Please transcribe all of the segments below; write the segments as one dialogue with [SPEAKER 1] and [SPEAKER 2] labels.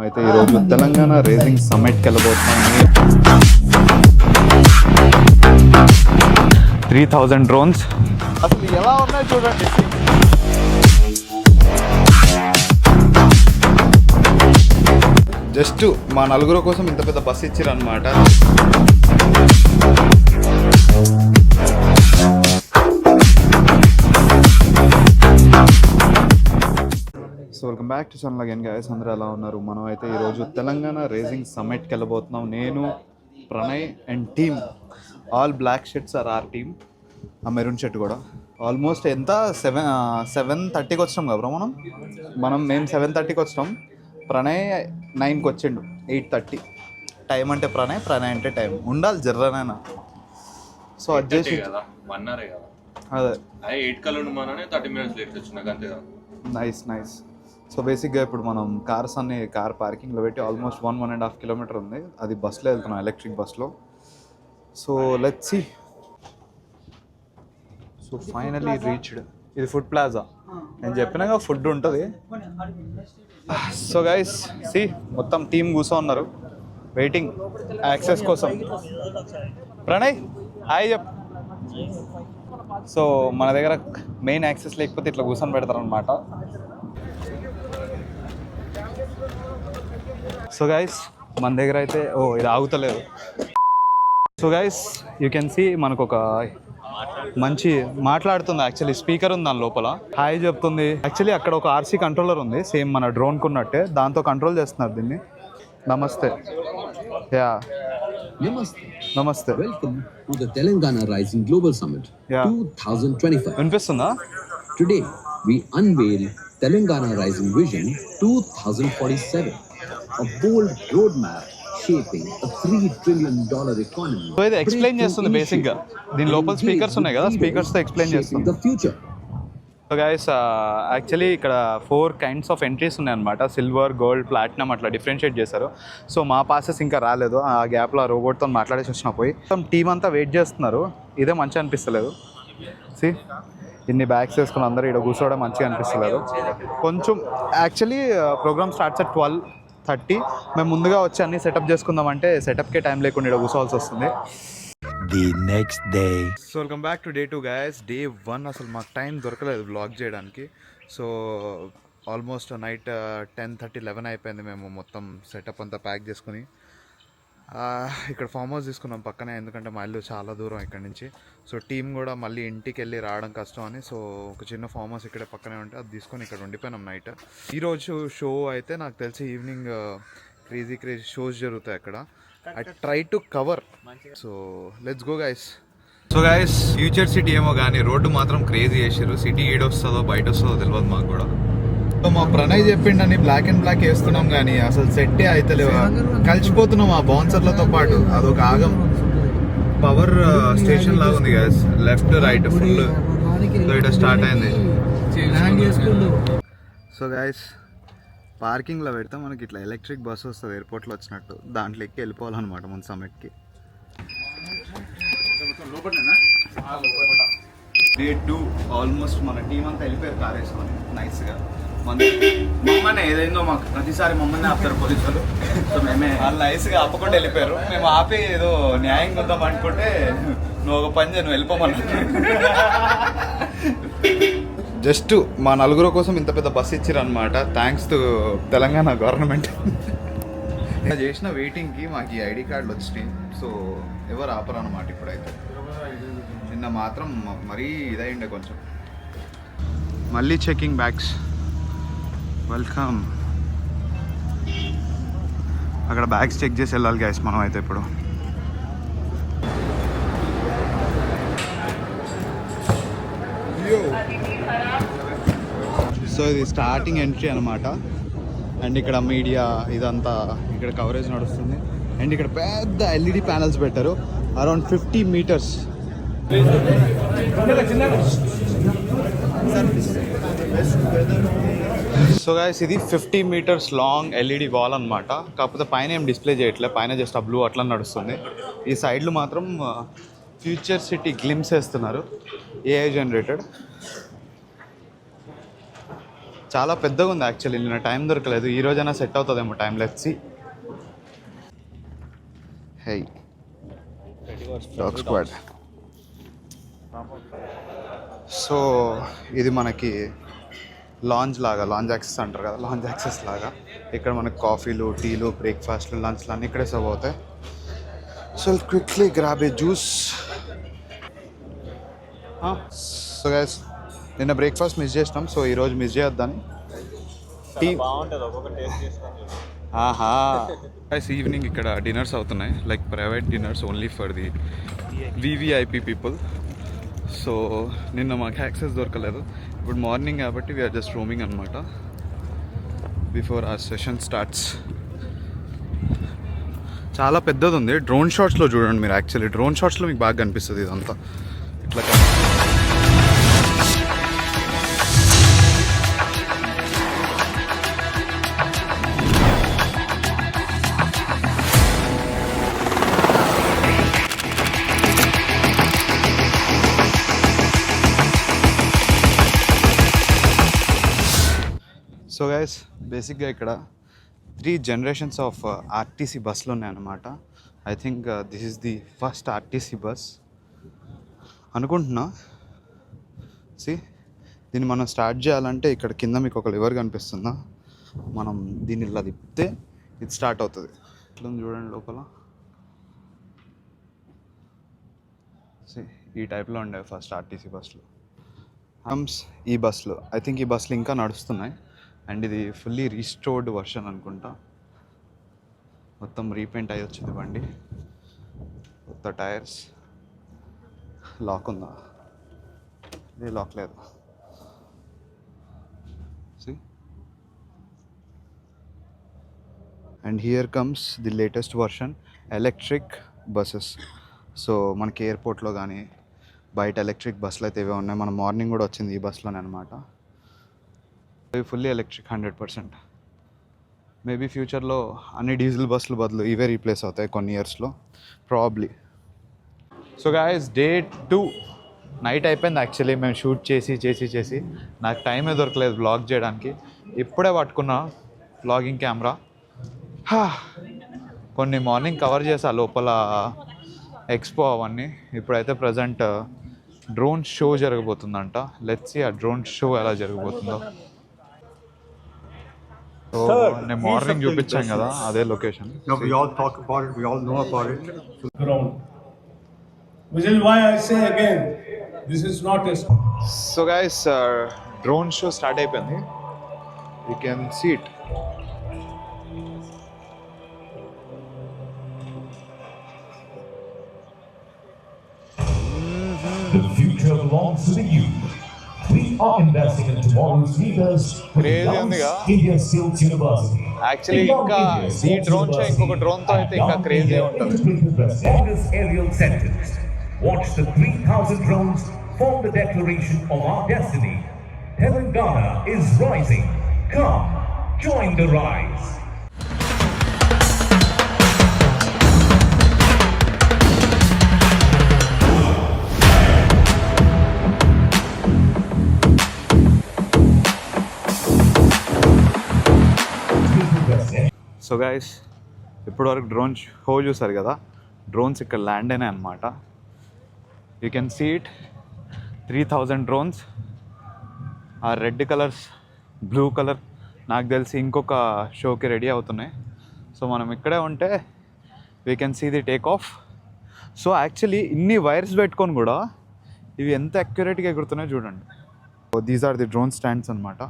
[SPEAKER 1] అయితే ఈరోజు తెలంగాణ రేసింగ్ సమ్మిట్కి వెళ్ళబోతున్నాం. 3000 డ్రోన్స్ అసలు ఎలా ఉన్నాయి చూడండి. జస్ట్ మా నలుగురు కోసం ఇంత పెద్ద బస్ ఇచ్చారు అనమాట. So welcome back to channel again guys. అందరూ ఎలా ఉన్నారు? మనం అయితే ఈరోజు తెలంగాణ రేసింగ్ సమ్మిట్కి వెళ్ళబోతున్నాం. నేను, Pranay and team. All black shirts are our team. ఆ మెరూన్ షర్ట్ కూడా. ఆల్మోస్ట్ ఎంత 7:30కి వచ్చినాం కదా మేము 7:30కి వచ్చినాం. ప్రణయ్ 9కి వచ్చిండు. 8:30 టైం అంటే ప్రణయ్ అంటే టైం ఉండాలి జర్రనైనా. సో అడ్జస్ట్ అదే
[SPEAKER 2] 8 కల్లా 30 minutes లేట్ వచ్చినాక అంతే కదా.
[SPEAKER 1] నైస్. సో బేసిక్గా ఇప్పుడు మనం కార్స్ అన్ని కార్ పార్కింగ్లో పెట్టి ఆల్మోస్ట్ 1.5 kilometer ఉంది. అది బస్లో వెళ్తున్నాం, ఎలక్ట్రిక్ బస్లో. So let's see. So finally reached. ఇది ఫుడ్ ప్లాజా. నేను చెప్పినాక ఫుడ్ ఉంటుంది. సో గైస్ సి మొత్తం టీం కూర్చోన్నారు వెయిటింగ్ యాక్సెస్ కోసం. ప్రణయ్ హాయ్ చెప్. సో మన దగ్గర మెయిన్ యాక్సెస్ లేకపోతే ఇట్లా కూర్చొని పెడతారనమాట. సో గైస్ మన దగ్గర అయితే ఇది ఆగుతలేదు. So guys you can see మనకు ఒక మంచి మాట్లాడుతుంది. యాక్చువల్లీ స్పీకర్ ఉంది దాని లోపల. హాయ్ చెప్తుంది. యాక్చువల్లీ అక్కడ ఒక ఆర్సీ కంట్రోలర్ ఉంది, సేమ్ మన డ్రోన్కు ఉన్నట్టే. దాంతో కంట్రోల్ చేస్తున్నారు దీన్ని. నమస్తే. యా నమస్తే.
[SPEAKER 3] Welcome to the Telangana Rising Global Summit 2025.
[SPEAKER 1] వినిపిస్తుందా?
[SPEAKER 3] Today we unveil Telangana Rising Vision 2047, a bold roadmap shaping a $3 trillion economy.
[SPEAKER 1] So ఇది ఎక్స్ప్లెయిన్ చేస్తుంది బేసిక్ గా. దీని లోపల స్పీకర్స్ ఉన్నాయి కదా, స్పీకర్స్ తో ఎక్స్ప్లెయిన్ చేస్తుంది.
[SPEAKER 3] The future.
[SPEAKER 1] So guys actually ఇక్కడ 4 kinds ఆఫ్ ఎంట్రీస్ ఉన్నాయి అనమాట. సిల్వర్, గోల్డ్, ప్లాటినం అట్లా డిఫరెన్షియేట్ చేశారు. సో మా పాసెస్ ఇంకా రాలేదు. ఆ గ్యాప్లో రోబోట్తో మాట్లాడేసి వచ్చిన పోయి టీం అంతా వెయిట్ చేస్తున్నారు. ఇదే మంచిగా అనిపిస్తలేదు. సి ఇన్ని బ్యాగ్స్ వేసుకుని అందరూ ఇక్కడ కూర్చోవడం మంచిగా అనిపిస్తలేదు కొంచెం. Actually program starts at 12:30. మేము ముందుగా వచ్చి అన్ని సెటప్ చేసుకుందామంటే సెటప్కే టైం లేకుండా ఇక్కడ కూర్చోవాల్సి వస్తుంది.
[SPEAKER 4] The next day.
[SPEAKER 1] So welcome back to day 2 guys. Day 1 అసలు మాకు టైం దొరకలేదు వ్లాగ్ చేయడానికి. సో ఆల్మోస్ట్ నైట్ 10:30-11 అయిపోయింది. మేము మొత్తం సెటప్ అంతా ప్యాక్ చేసుకుని ఇక్కడ ఫామ్ హౌస్ తీసుకున్నాం పక్కనే, ఎందుకంటే మా ఇల్లు చాలా దూరం ఇక్కడ నుంచి. సో టీం కూడా మళ్ళీ ఇంటికి వెళ్ళి రావడం కష్టం అని సో ఒక చిన్న ఫామ్ హౌస్ ఇక్కడే పక్కనే ఉంటే అది తీసుకొని ఇక్కడ ఉండిపోయినాం నైట్. ఈరోజు షో అయితే నాకు తెలిసి ఈవినింగ్ క్రేజీ షోస్ జరుగుతాయి అక్కడ. I try to cover. So let's go guys. So guys future city ఏమో కానీ రోడ్డు మాత్రం క్రేజీ చేసారు. సిటీ ఏడొస్తుందో బయట వస్తుందో తెలియదు మాకు కూడా. సో మా ప్రణయ్ చెప్పిండని బ్లాక్ అండ్ బ్లాక్ వేస్తున్నాం కానీ అసలు సెట్టే అవుతలేవు. కలిసిపోతున్నాం ఆ బౌన్సర్లతో పాటు. అదొక ఆగం. పవర్ స్టేషన్ లాగా ఉంది guys. Left right full. So ఇట స్టార్ట్ అయింది. సో గైస్ పార్కింగ్లో పెడితే మనకి ఇట్లా ఎలక్ట్రిక్ బస్సు వస్తుంది ఎయిర్పోర్ట్లో వచ్చినట్టు. దాంట్లో ఎక్కి వెళ్ళిపోవాలన్నమాట మన సమ్మిట్కి. డే 2 ఆల్మోస్ట్ మన టీం అంతా వెళ్ళిపోయారు కార్ వేసుకొని నైస్గా. మమ్మల్ని ఏదైందో మాకు ప్రతిసారి మమ్మల్ని ఆపుతారు పోలీసులు. సో మేమే వాళ్ళు నైస్గా ఆపకుండా వెళ్ళిపోయారు. మేము ఆపి ఏదో న్యాయంగా ఉందాం అనుకుంటే నువ్వు ఒక పని చేయి, నువ్వు వెళ్ళిపోమన్నా. జస్ట్ మా నలుగురు కోసం ఇంత పెద్ద బస్ ఇచ్చారు అనమాట. Thanks to Telangana government. చేసిన వెయిటింగ్కి మాకు ఈ ఐడి కార్డులు వచ్చినాయి. సో ఎవరు ఆపరు అనమాట ఇప్పుడైతే. నిన్న మాత్రం మరీ ఇదైండే కొంచెం. మళ్ళీ చెకింగ్ బ్యాగ్స్. వెల్కమ్. అక్కడ బ్యాగ్స్ చెక్ చేసి వెళ్ళాలి గైస్ మనం అయితే ఇప్పుడు. సో ఇది స్టార్టింగ్ ఎంట్రీ అనమాట. అండ్ ఇక్కడ మీడియా ఇదంతా ఇక్కడ కవరేజ్ నడుస్తుంది. అండ్ ఇక్కడ పెద్ద ఎల్ఈడి ప్యానల్స్ పెట్టారు అరౌండ్ 50 meters. సో గైస్ ఇది 50 meters లాంగ్ ఎల్ఈడి వాల్ అనమాట. కాకపోతే పైన ఏం డిస్ప్లే చేయట్లే, పైన జస్ట్ ఆ బ్లూ అట్లా నడుస్తుంది. ఈ సైడ్లో మాత్రం ఫ్యూచర్ సిటీ గ్లిమ్స్ వేస్తున్నారు, ఏఐ జనరేటెడ్. చాలా పెద్దగా ఉంది యాక్చువల్లీ, నిన్న టైం దొరకలేదు. ఈ రోజైనా సెట్ అవుతుందేమో time. Let's see. Hey dog squad. So ఇది మనకి లాంజ్ లాగా, లాంజ్ యాక్సెస్ అంటారు కదా, లాంజ్ యాక్సెస్ లాగా. ఇక్కడ మనకి కాఫీలు, టీలు, బ్రేక్ఫాస్ట్లు, లంచ్లు అన్నీ ఇక్కడే సర్వ్ అవుతాయి. సో క్విక్లీ గ్రాబ్ ఏ జ్యూస్. సో గైస్, నిన్న బ్రేక్ఫాస్ట్ మిస్ చేసినాం, సో ఈరోజు మిస్ చేయొద్దని టీ. ఆహా గైస్, ఈవినింగ్ ఇక్కడ డిన్నర్స్ అవుతున్నాయి, like private dinners only for the VVIP people. So నిన్న మాకు యాక్సెస్ దొరకలేదు. ఇప్పుడు మార్నింగ్ కాబట్టి వీఆర్ జస్ట్ రోమింగ్ అనమాట బిఫోర్ ఆ సెషన్ స్టార్ట్స్. చాలా పెద్దది ఉంది. డ్రోన్ షాట్స్లో చూడండి మీరు, యాక్చువల్లీ డ్రోన్ షాట్స్లో మీకు బాగా కనిపిస్తుంది ఇదంతా ఇట్లా. సో గైస్, బేసిక్గా ఇక్కడ 3 generations ఆఫ్ ఆర్టీసీ బస్సులు ఉన్నాయన్నమాట. I think this is the first RTC bus అనుకుంటున్నా. సి, దీన్ని మనం స్టార్ట్ చేయాలంటే ఇక్కడ కింద మీకు ఒక లివర్ కనిపిస్తుందా, మనం దీన్ని ఇలా తిప్పితే ఇది స్టార్ట్ అవుతుంది. ఇట్లా చూడండి లోపల. సి, ఈ టైప్లో ఉండేవి ఫస్ట్ ఆర్టీసీ బస్సులు. ఈ బస్సులు, ఐ థింక్ ఈ బస్సులు ఇంకా నడుస్తున్నాయి. అండ్ ఇది ఫుల్లీ రీస్టోర్డ్ వర్షన్ అనుకుంటా. మొత్తం రీపెయింట్ అయ్యి వచ్చింది బండి. కొత్త టైర్స్. లాక్ ఉందా? ఇది లాక్ లేదు. See? And here comes the latest version, electric buses. So మనకి ఎయిర్పోర్ట్లో కానీ బయట ఎలక్ట్రిక్ బస్సులు అయితే ఇవే ఉన్నాయి. మన మార్నింగ్ కూడా వచ్చింది ఈ బస్సులోనే అనమాట. ఇవి ఫుల్లీ ఎలక్ట్రిక్ 100%. మేబీ ఫ్యూచర్లో అన్ని డీజిల్ బస్సులు బదులు ఇవే రీప్లేస్ అవుతాయి కొన్ని ఇయర్స్లో probably. So guys, day 2 night అయిపోయింది. యాక్చువల్లీ మేము షూట్ చేసి నాకు టైమే దొరకలేదు వ్లాగ్ చేయడానికి. ఇప్పుడే పట్టుకున్నా వ్లాగింగ్ కెమెరా. కొన్ని మార్నింగ్ కవర్ చేసా లోపల ఎక్స్పో అవన్నీ. ఇప్పుడైతే ప్రజెంట్ డ్రోన్ షో జరగబోతుందంట. లెట్స్ సీ ఆ డ్రోన్ షో ఎలా జరగబోతుందో. సో నేను మార్నింగ్ చూపించాం కదా, అదే location.
[SPEAKER 5] We all talk about it, we all know about it.
[SPEAKER 6] Ground. Which is why I say again, this is not a...
[SPEAKER 1] so guys, drone show start అయిపోయింది. You can see it.
[SPEAKER 7] The future belongs to the youth. We are investing in tomorrow's leaders with Young's India Skills University.
[SPEAKER 1] Actually ఇంకా ఈ drone show ఇంకొక డ్రోన్తో అయితే ఇంకా crazy ఉంటుంది.
[SPEAKER 8] August aerial sentence. Watch the 3,000 drones form the declaration of our destiny. Telangana is rising. Come, join the rise.
[SPEAKER 1] So guys, ఇప్పటివరకు drone show చూసారు కదా, drones ఇక్కడ ల్యాండ్ అయినాయి అనమాట. You can see it. 3,000 drones. ఆ red colours, blue colour నాకు తెలిసి ఇంకొక షోకి రెడీ అవుతున్నాయి. సో మనం ఇక్కడే ఉంటే we can see the take off. So actually ఇన్ని వైర్స్ పెట్టుకొని కూడా ఇవి ఎంత అక్యురేట్గా ఎగురుతున్నాయో చూడండి. These are the drone stands అనమాట.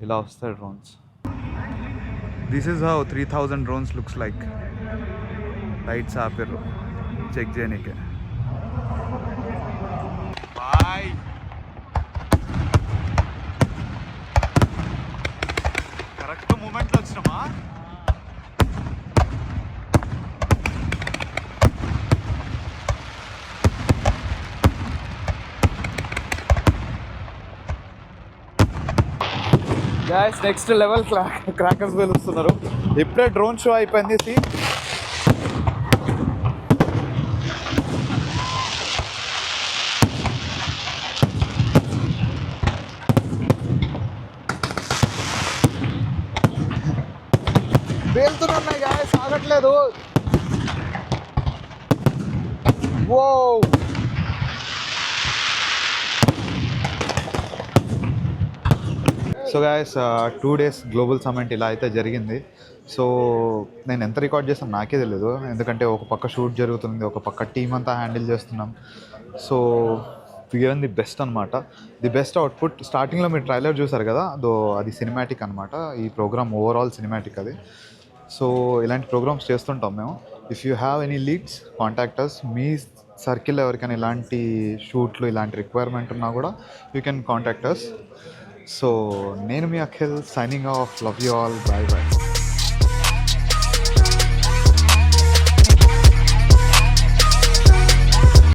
[SPEAKER 1] ఇలా వస్తాయి drones. This is how 3,000 drones looks like. Lights ఆపారు చెక్ చేయనీకే. బాయ్. కరెక్ట్ మూమెంట్లో వచ్చినామా? గాయ్స్, నెక్స్ట్ లెవెల్ క్రాకర్స్ వెలుస్తున్నారు. ఇప్పుడే డ్రోన్ షో అయిపోయింది. ఉన్నాయి గాయస్, ఆగట్లేదు. ఓ so guys 2 days global summit ఇలా అయితే జరిగింది. సో నేను ఎంత రికార్డ్ చేస్తాను నాకే తెలియదు, ఎందుకంటే ఒక పక్క షూట్ జరుగుతుంది, ఒక పక్క టీం అంతా హ్యాండిల్ చేస్తున్నాం. సో గివెన్ ది బెస్ట్ అనమాట, ది బెస్ట్ అవుట్పుట్. స్టార్టింగ్లో మీరు ట్రైలర్ చూసారు కదా, అది సినిమాటిక్ అనమాట. ఈ ప్రోగ్రామ్ ఓవరాల్ సినిమాటిక్ అది. సో ఇలాంటి ప్రోగ్రామ్స్ చేస్తుంటాం మేము. If you have any leads contact us. మీ సర్కిల్లో ఎవరికైనా ఇలాంటి షూట్లు ఇలాంటి రిక్వైర్మెంట్ ఉన్నా కూడా you can contact us. So నేను మీ Akhil, signing off. Love you all. Bye bye.